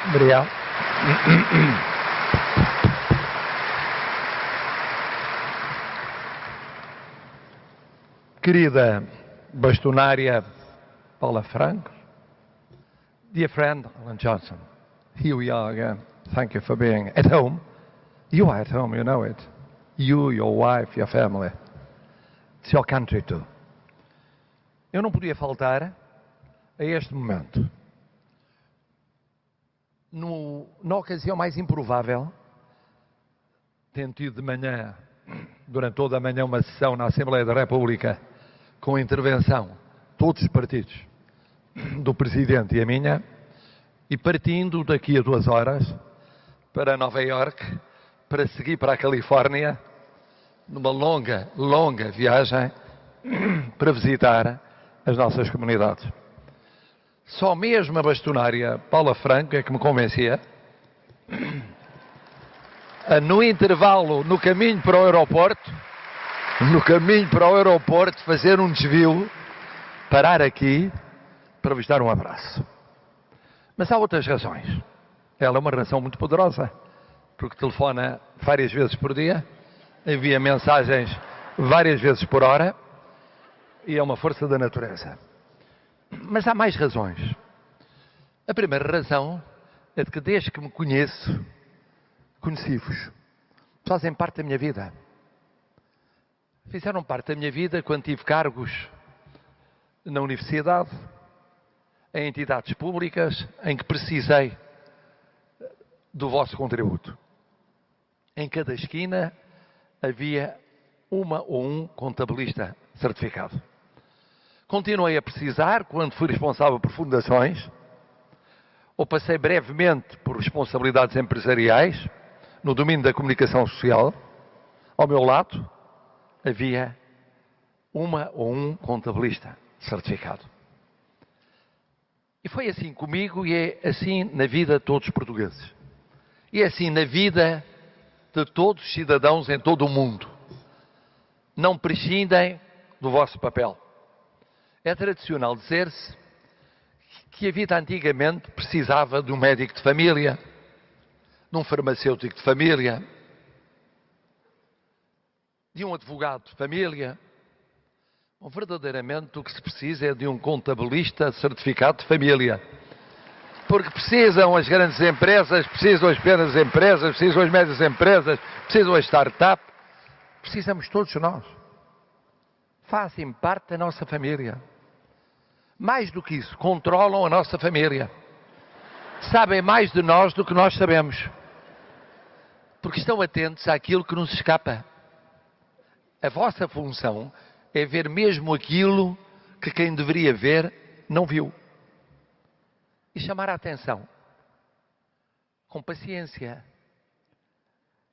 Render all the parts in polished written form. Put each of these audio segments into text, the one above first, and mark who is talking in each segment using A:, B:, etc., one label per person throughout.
A: Obrigado. Querida bastonária Paula Franco, dear friend Alan Johnson, here we are again. Thank you for being at home. You are at home, you know it. You, your wife, your family. It's your country too. Eu não podia faltar a este momento. Na ocasião mais improvável, tendo tido de manhã, durante toda a manhã, uma sessão na Assembleia da República com a intervenção de todos os partidos, do Presidente e a minha, e partindo daqui a 2 horas para Nova Iorque, para seguir para a Califórnia, numa longa viagem, para visitar as nossas comunidades. Só mesmo a bastonária Paula Franco é que me convencia a, no intervalo, no caminho para o aeroporto, fazer um desvio, parar aqui para vos dar um abraço. Mas há outras razões. Ela é uma razão muito poderosa, porque telefona várias vezes por dia, envia mensagens várias vezes por hora e é uma força da natureza. Mas há mais razões. A primeira razão é de que desde que me conheci-vos, fazem parte da minha vida. Fizeram parte da minha vida quando tive cargos na universidade, em entidades públicas, em que precisei do vosso contributo. Em cada esquina havia uma ou um contabilista certificado. Continuei a precisar quando fui responsável por fundações, ou passei brevemente por responsabilidades empresariais, no domínio da comunicação social. Ao meu lado havia uma ou um contabilista certificado. E foi assim comigo e é assim na vida de todos os portugueses. E é assim na vida de todos os cidadãos em todo o mundo. Não prescindem do vosso papel. É tradicional dizer-se que a vida antigamente precisava de um médico de família, de um farmacêutico de família, de um advogado de família. Bom, verdadeiramente o que se precisa é de um contabilista certificado de família. Porque precisam as grandes empresas, precisam as pequenas empresas, precisam as médias empresas, precisam as startups. Precisamos todos nós. Fazem parte da nossa família. Mais do que isso, controlam a nossa família. Sabem mais de nós do que nós sabemos. Porque estão atentos àquilo que nos escapa. A vossa função é ver mesmo aquilo que quem deveria ver não viu. E chamar a atenção. Com paciência.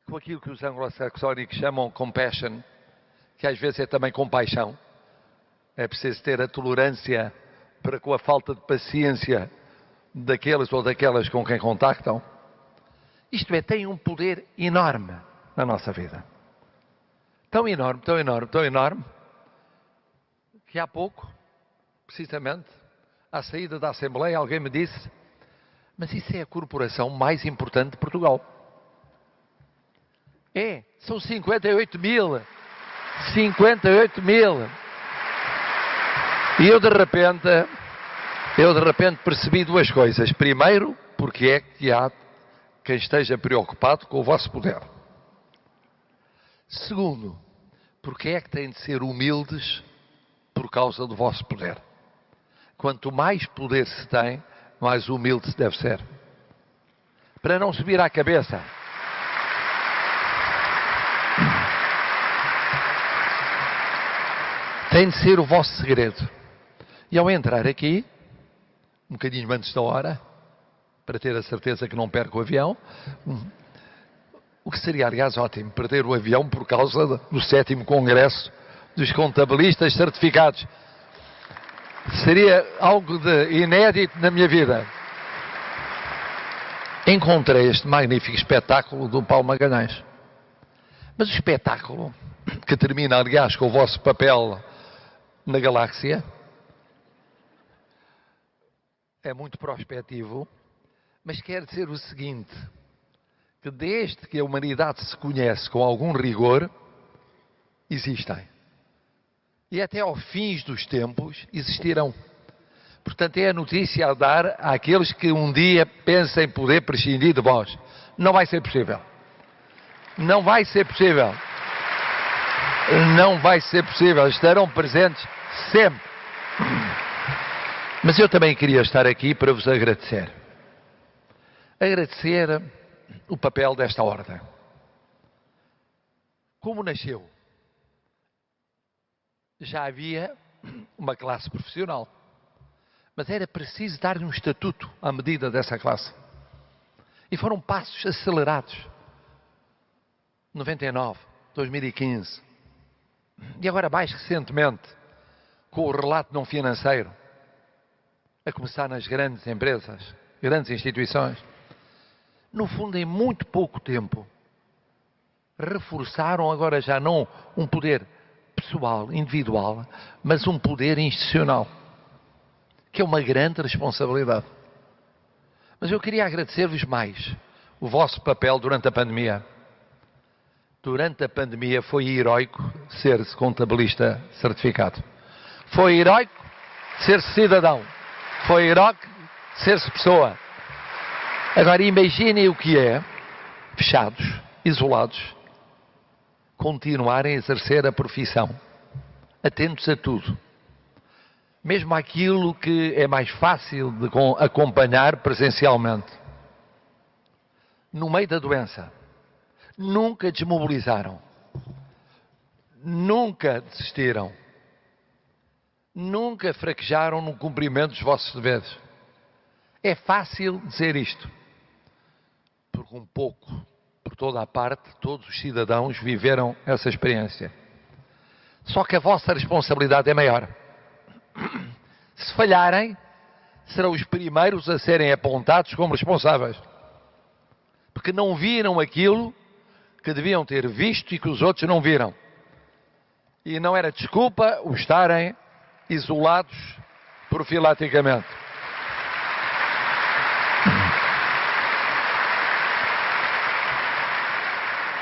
A: Com aquilo que os anglo-saxónicos chamam compassion, que às vezes é também compaixão. É preciso ter a tolerância para com a falta de paciência daqueles ou daquelas com quem contactam. Isto é, tem um poder enorme na nossa vida. Tão enorme, que há pouco, precisamente, à saída da Assembleia, alguém me disse: mas isso é a corporação mais importante de Portugal. É, são 58 mil. 58 mil. E eu de repente percebi duas coisas. Primeiro, porque é que há quem esteja preocupado com o vosso poder. Segundo, porque é que têm de ser humildes por causa do vosso poder. Quanto mais poder se tem, mais humilde se deve ser. Para não subir à cabeça. Tem de ser o vosso segredo. E ao entrar aqui, um bocadinho antes da hora, para ter a certeza que não perco o avião, o que seria, aliás, ótimo, perder o avião por causa do 7º Congresso dos Contabilistas Certificados. Seria algo de inédito na minha vida. Encontrei este magnífico espetáculo do Paulo Magalhães. Mas o espetáculo, que termina, aliás, com o vosso papel na galáxia, é muito prospectivo, Mas quer dizer o seguinte, que desde que a humanidade se conhece com algum rigor, existem. E até ao fim dos tempos existirão. Portanto, é a notícia a dar àqueles que um dia pensem poder prescindir de vós. Não vai ser possível. Não vai ser possível. Não vai ser possível. Estarão presentes sempre. Mas eu também queria estar aqui para vos agradecer. Agradecer o papel desta ordem. Como nasceu? Já havia uma classe profissional. Mas era preciso dar-lhe um estatuto à medida dessa classe. E foram passos acelerados. 99, 2015. E agora, mais recentemente, com o relato não financeiro, a começar nas grandes empresas, grandes instituições, no fundo, em muito pouco tempo, reforçaram agora já não um poder pessoal, individual, mas um poder institucional, que é uma grande responsabilidade. Mas eu queria agradecer-vos mais o vosso papel durante a pandemia. Durante a pandemia foi heroico ser-se contabilista certificado. Foi heroico ser-se cidadão. Foi heroico ser-se pessoa. Agora imaginem o que é, fechados, isolados, continuarem a exercer a profissão, atentos a tudo. Mesmo aquilo que é mais fácil de acompanhar presencialmente. No meio da doença, nunca desmobilizaram, nunca desistiram, nunca fraquejaram no cumprimento dos vossos deveres. É fácil dizer isto, porque um pouco, por toda a parte, todos os cidadãos viveram essa experiência. Só que a vossa responsabilidade é maior. Se falharem, serão os primeiros a serem apontados como responsáveis. Porque não viram aquilo que deviam ter visto e que os outros não viram. E não era desculpa o estarem isolados profilaticamente.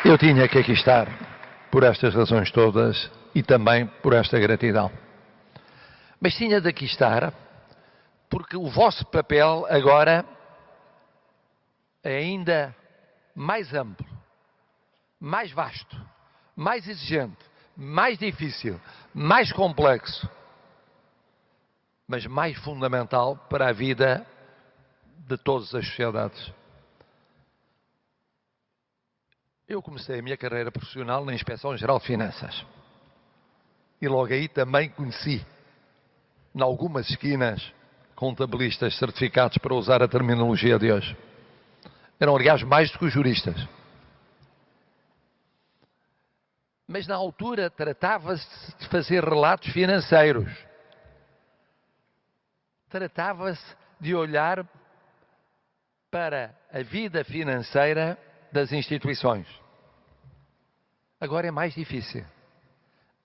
A: Eu tinha que aqui estar por estas razões todas e também por esta gratidão. Mas tinha de aqui estar porque o vosso papel agora é ainda mais amplo, mais vasto, mais exigente, mais difícil, mais complexo, mas mais fundamental para a vida de todas as sociedades. Eu comecei a minha carreira profissional na Inspeção-Geral de Finanças. E logo aí também conheci, em algumas esquinas, contabilistas certificados, para usar a terminologia de hoje. Eram, aliás, mais do que os juristas. Mas na altura tratava-se de fazer relatos financeiros. Tratava-se de olhar para a vida financeira das instituições. Agora é mais difícil.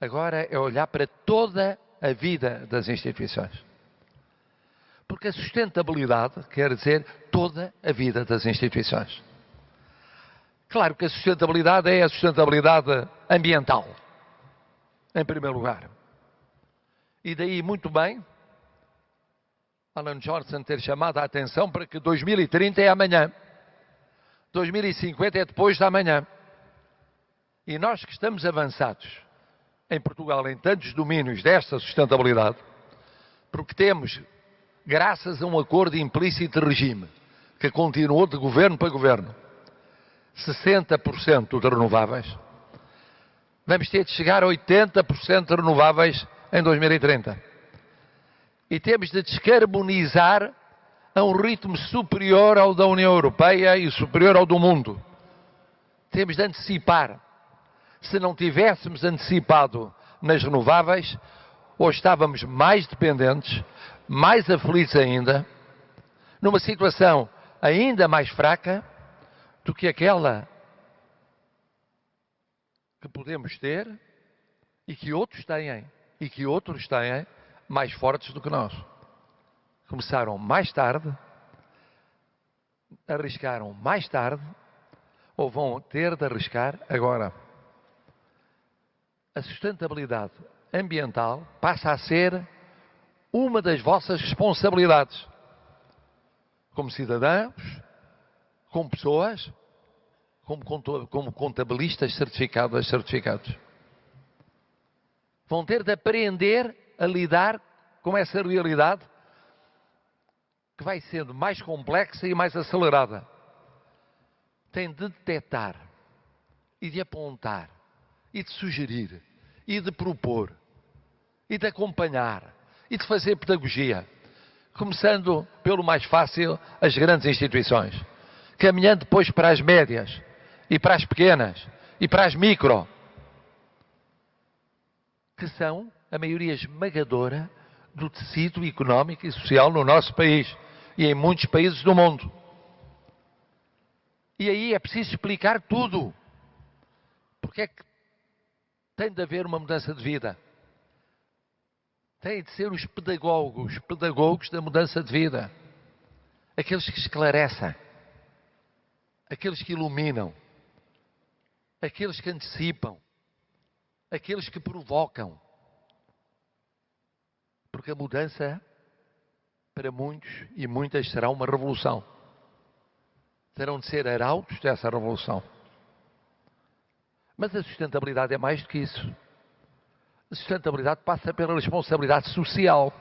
A: Agora é olhar para toda a vida das instituições. Porque a sustentabilidade quer dizer toda a vida das instituições. Claro que a sustentabilidade é a sustentabilidade ambiental, em primeiro lugar. E daí, muito bem, Alan Johnson ter chamado a atenção para que 2030 é amanhã. 2050 é depois da manhã. E nós que estamos avançados em Portugal em tantos domínios desta sustentabilidade, porque temos, graças a um acordo implícito de regime, que continuou de governo para governo, 60% de renováveis, vamos ter de chegar a 80% de renováveis em 2030. E temos de descarbonizar a um ritmo superior ao da União Europeia e superior ao do mundo. Temos de antecipar. Se não tivéssemos antecipado nas renováveis, ou estávamos mais dependentes, mais aflitos ainda, numa situação ainda mais fraca do que aquela que podemos ter e que outros têm, mais fortes do que nós. Começaram mais tarde, arriscaram mais tarde ou vão ter de arriscar agora. A sustentabilidade ambiental passa a ser uma das vossas responsabilidades, como cidadãos, como pessoas, como contabilistas certificados. Vão ter de aprender a lidar com essa realidade que vai sendo mais complexa e mais acelerada. Têm de detectar e de apontar e de sugerir e de propor e de acompanhar e de fazer pedagogia, começando pelo mais fácil, as grandes instituições, caminhando depois para as médias e para as pequenas e para as micro, que são a maioria esmagadora do tecido económico e social no nosso país e em muitos países do mundo. E aí é preciso explicar tudo. Porque é que tem de haver uma mudança de vida? Têm de ser os pedagogos da mudança de vida. Aqueles que esclarecem, aqueles que iluminam, aqueles que antecipam, aqueles que provocam. Porque a mudança, para muitos e muitas, será uma revolução. Terão de ser arautos dessa revolução. Mas a sustentabilidade é mais do que isso. A sustentabilidade passa pela responsabilidade social.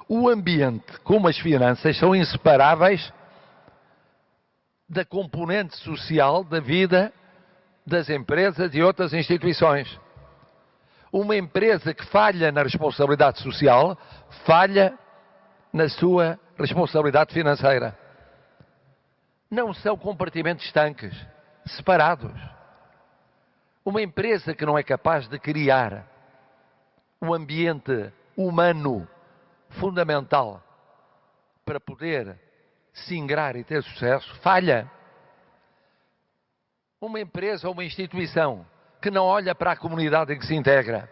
A: O ambiente, como as finanças, são inseparáveis da componente social da vida das empresas e outras instituições. Uma empresa que falha na responsabilidade social, falha na sua responsabilidade financeira. Não são compartimentos estanques, separados. Uma empresa que não é capaz de criar um ambiente humano fundamental para poder se ingrar e ter sucesso, falha. Uma empresa ou uma instituição que não olha para a comunidade em que se integra,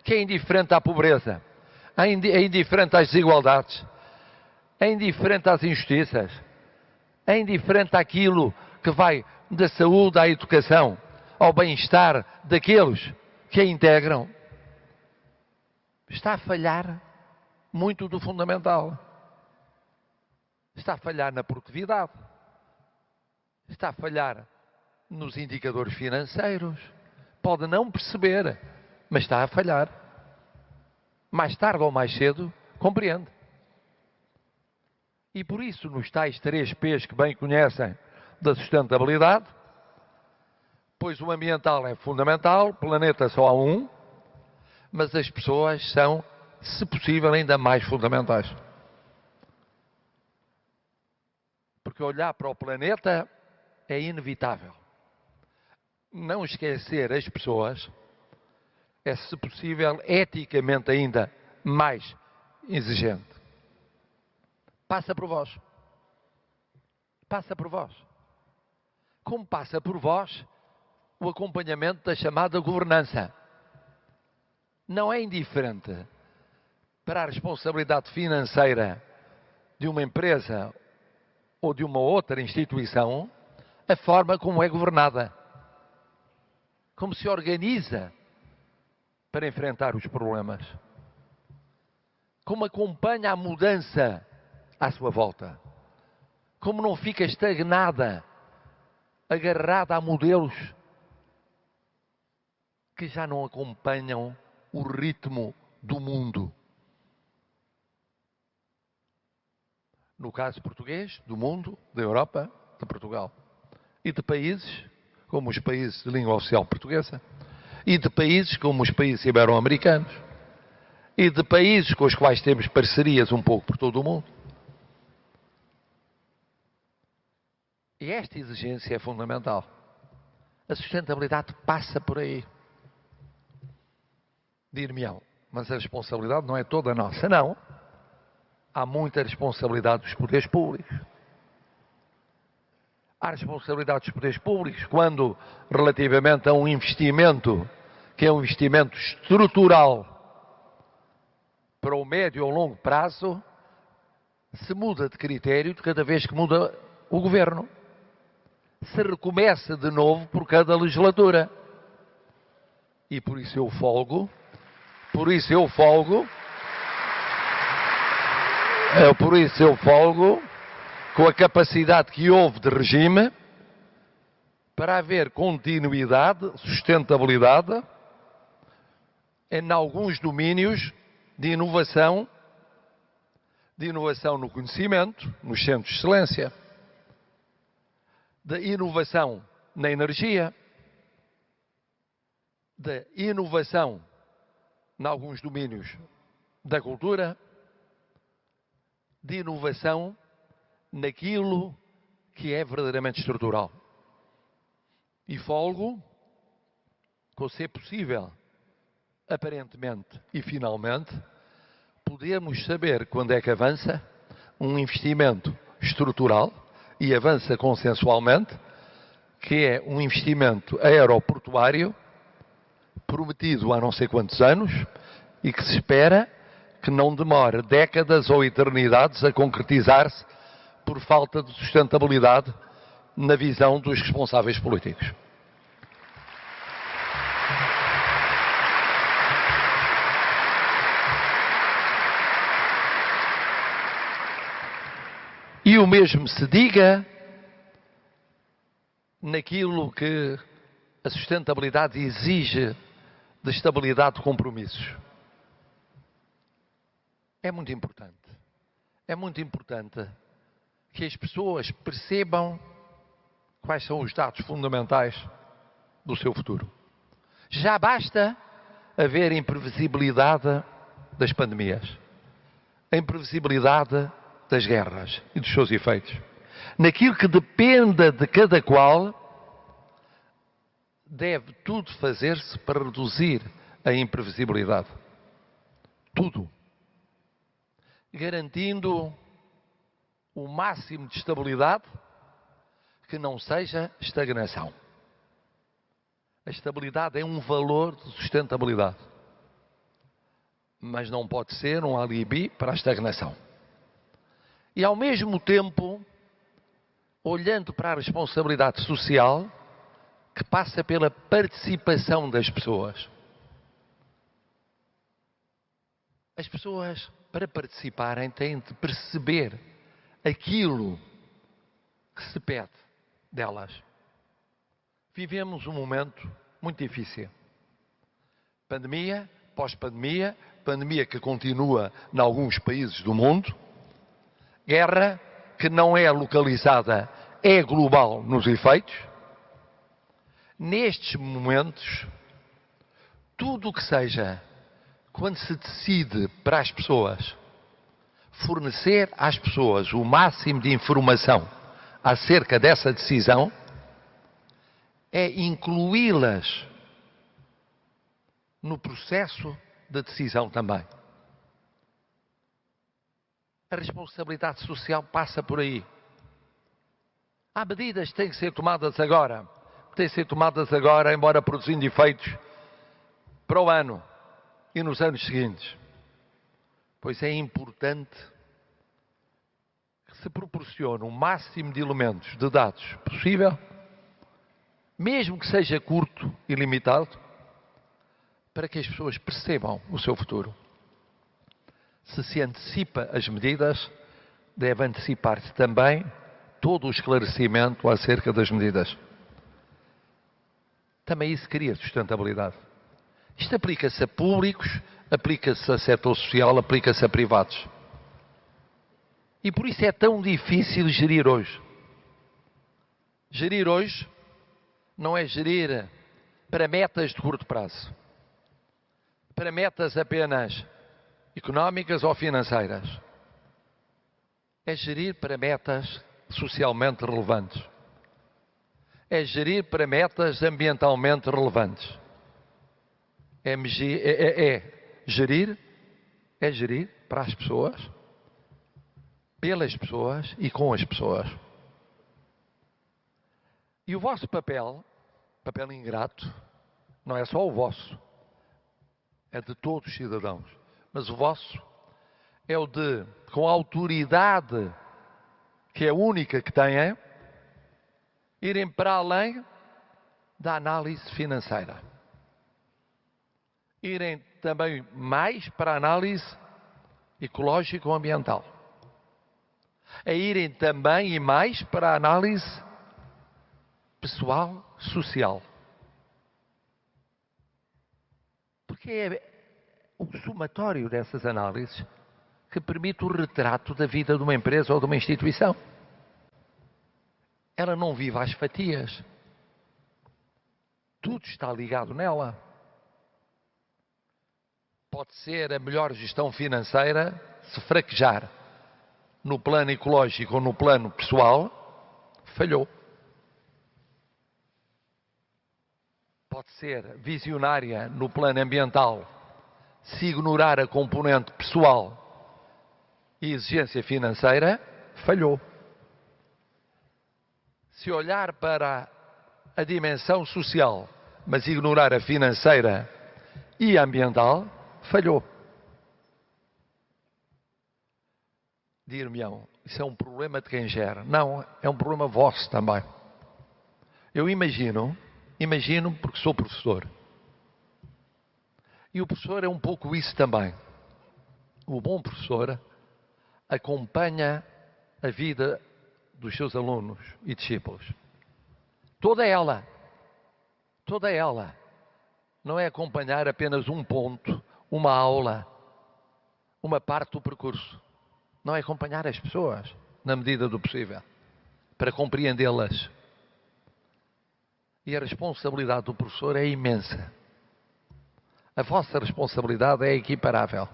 A: que é indiferente à pobreza, é indiferente às desigualdades, é indiferente às injustiças, é indiferente àquilo que vai da saúde à educação, ao bem-estar daqueles que a integram, está a falhar muito do fundamental. Está a falhar na produtividade, está a falhar nos indicadores financeiros. Pode não perceber, mas está a falhar. Mais tarde ou mais cedo, compreende. E por isso, nos tais 3 P's que bem conhecem da sustentabilidade, pois o ambiental é fundamental, planeta só há um, mas as pessoas são, se possível, ainda mais fundamentais. Porque olhar para o planeta é inevitável. Não esquecer as pessoas é, se possível, eticamente ainda mais exigente. Passa por vós. Passa por vós. Como passa por vós o acompanhamento da chamada governança. Não é indiferente para a responsabilidade financeira de uma empresa ou de uma outra instituição a forma como é governada. Como se organiza para enfrentar os problemas. Como acompanha a mudança à sua volta. Como não fica estagnada, agarrada a modelos que já não acompanham o ritmo do mundo. No caso português, do mundo, da Europa, de Portugal. E de países, como os países de língua oficial portuguesa. E de países como os países ibero-americanos. E de países com os quais temos parcerias um pouco por todo o mundo. E esta exigência é fundamental. A sustentabilidade passa por aí. Dir-me-ão, mas a responsabilidade não é toda nossa. Não. Há muita responsabilidade dos poderes públicos. Há responsabilidade dos poderes públicos quando, relativamente a um investimento, que é um investimento estrutural para o médio ou longo prazo, se muda de critério de cada vez que muda o governo. Se recomeça de novo por cada legislatura. E por isso eu folgo, com a capacidade que houve de regime para haver continuidade, sustentabilidade em alguns domínios de inovação no conhecimento, nos centros de excelência, de inovação na energia, de inovação em alguns domínios da cultura, de inovação naquilo que é verdadeiramente estrutural. E folgo com ser possível, aparentemente e finalmente, podemos saber quando é que avança um investimento estrutural e avança consensualmente, que é um investimento aeroportuário prometido há não sei quantos anos e que se espera que não demore décadas ou eternidades a concretizar-se por falta de sustentabilidade na visão dos responsáveis políticos. E o mesmo se diga naquilo que a sustentabilidade exige de estabilidade de compromissos. É muito importante. É muito importante que as pessoas percebam quais são os dados fundamentais do seu futuro. Já basta haver imprevisibilidade das pandemias, a imprevisibilidade das guerras e dos seus efeitos. Naquilo que dependa de cada qual, deve tudo fazer-se para reduzir a imprevisibilidade. Tudo. Garantindo o máximo de estabilidade, que não seja estagnação. A estabilidade é um valor de sustentabilidade, mas não pode ser um alibi para a estagnação. E ao mesmo tempo, olhando para a responsabilidade social, que passa pela participação das pessoas. As pessoas, para participarem, têm de perceber aquilo que se pede delas. Vivemos um momento muito difícil. Pandemia, pós-pandemia, pandemia que continua em alguns países do mundo, guerra que não é localizada, é global nos efeitos. Nestes momentos, tudo o que seja, quando se decide para as pessoas, fornecer às pessoas o máximo de informação acerca dessa decisão, é incluí-las no processo de decisão também. A responsabilidade social passa por aí. Há medidas que têm que ser tomadas agora. Embora produzindo efeitos para o ano e nos anos seguintes. Pois é importante que se proporcione o máximo de elementos, de dados possível, mesmo que seja curto e limitado, para que as pessoas percebam o seu futuro. Se antecipa as medidas, deve antecipar-se também todo o esclarecimento acerca das medidas. Também isso cria sustentabilidade. Isto aplica-se a públicos, aplica-se a setor social, aplica-se a privados. E por isso é tão difícil gerir hoje. Gerir hoje não é gerir para metas de curto prazo, para metas apenas económicas ou financeiras. É gerir para metas socialmente relevantes. É gerir para metas ambientalmente relevantes. É gerir para as pessoas, pelas pessoas e com as pessoas. E o vosso papel ingrato, não é só o vosso, é de todos os cidadãos. Mas o vosso é o de, com a autoridade que é única que têm, irem para além da análise financeira, irem também mais para a análise ecológico-ambiental, a irem também e mais para a análise pessoal, social. Porque é o somatório dessas análises que permite o retrato da vida de uma empresa ou de uma instituição. Ela não vive às fatias. Tudo está ligado nela. Pode ser a melhor gestão financeira se fraquejar no plano ecológico ou no plano pessoal, falhou. Pode ser visionária no plano ambiental se ignorar a componente pessoal e exigência financeira, falhou. Se olhar para a dimensão social, mas ignorar a financeira e a ambiental, falhou. Dir-me-ão, isso é um problema de quem gera. Não, é um problema vosso também. Eu imagino porque sou professor. E o professor é um pouco isso também. O bom professor acompanha a vida dos seus alunos e discípulos. Toda ela. Não é acompanhar apenas um ponto, uma aula, uma parte do percurso. Não é acompanhar as pessoas, na medida do possível, para compreendê-las. E a responsabilidade do professor é imensa. A vossa responsabilidade é equiparável.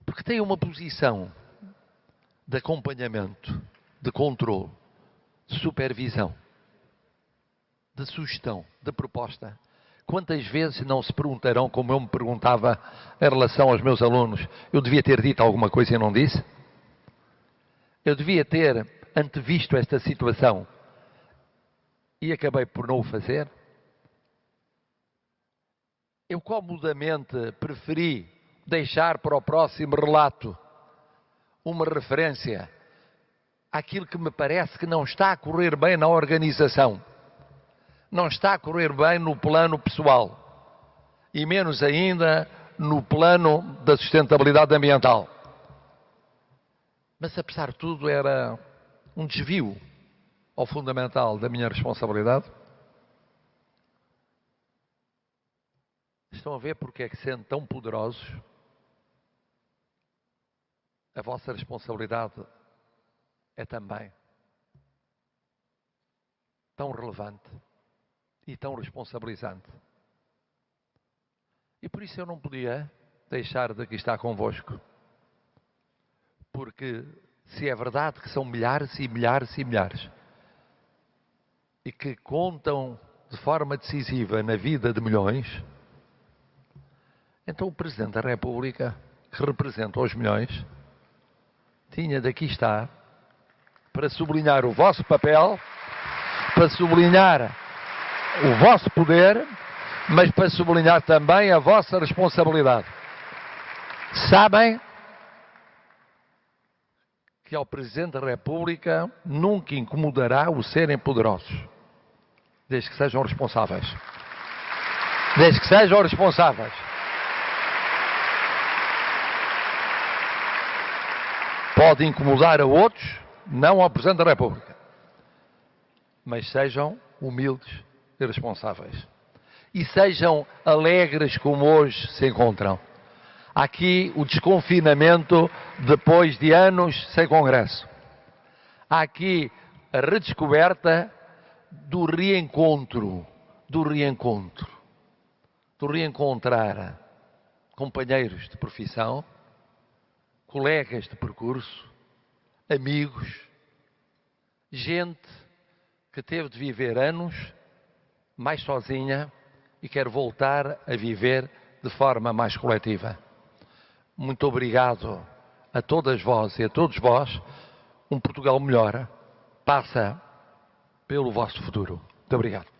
A: Porque tem uma posição de acompanhamento, de controle, de supervisão, de sugestão, de proposta. Quantas vezes não se perguntarão, como eu me perguntava em relação aos meus alunos, eu devia ter dito alguma coisa e não disse? Eu devia ter antevisto esta situação e acabei por não o fazer? Eu comodamente preferi deixar para o próximo relato uma referência àquilo que me parece que não está a correr bem na organização. Não está a correr bem no plano pessoal e menos ainda no plano da sustentabilidade ambiental. Mas apesar de tudo era um desvio ao fundamental da minha responsabilidade. Estão a ver porque é que, sendo tão poderosos, a vossa responsabilidade é também tão relevante e tão responsabilizante. E por isso eu não podia deixar de aqui estar convosco. Porque se é verdade que são milhares e milhares e milhares e que contam de forma decisiva na vida de milhões, então o Presidente da República, que representa os milhões, tinha de aqui estar para sublinhar o vosso papel, para sublinhar o vosso poder, mas para sublinhar também a vossa responsabilidade. Sabem que ao Presidente da República nunca incomodará o serem poderosos, desde que sejam responsáveis. Desde que sejam responsáveis. Pode incomodar a outros, não ao Presidente da República. Mas sejam humildes e responsáveis. E sejam alegres como hoje se encontram. Há aqui o desconfinamento depois de anos sem congresso. Há aqui a redescoberta do reencontro, do reencontrar companheiros de profissão, colegas de percurso, amigos, gente que teve de viver anos mais sozinha e quer voltar a viver de forma mais coletiva. Muito obrigado a todas vós e a todos vós. Um Portugal melhor passa pelo vosso futuro. Muito obrigado.